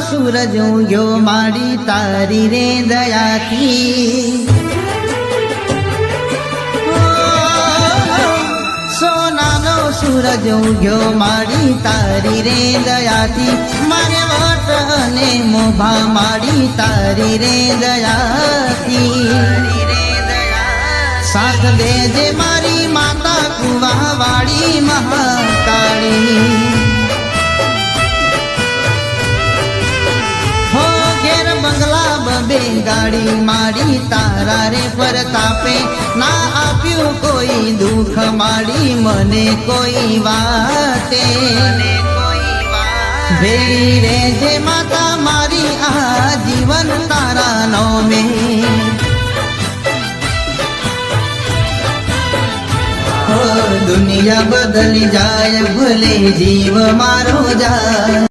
सूरज उग्यो माड़ी तारी रे दयाथी सोनानो सूरज उग्यो माड़ी तारी रे दयाथी मारे वट ने मोभा माड़ी तारी रे दयाथी साथ देजे मारी माता कुवावाड़ी महाकाली हो घेर बंगला बबे गाड़ी मारी तारा रे परतापे ना आप्यू कोई दुख मारी मने कोई वाते भेड़ी रे जे माता मारी आ जीवन तारा नो में दुनिया बदल जाए भले जीव मारो जाए।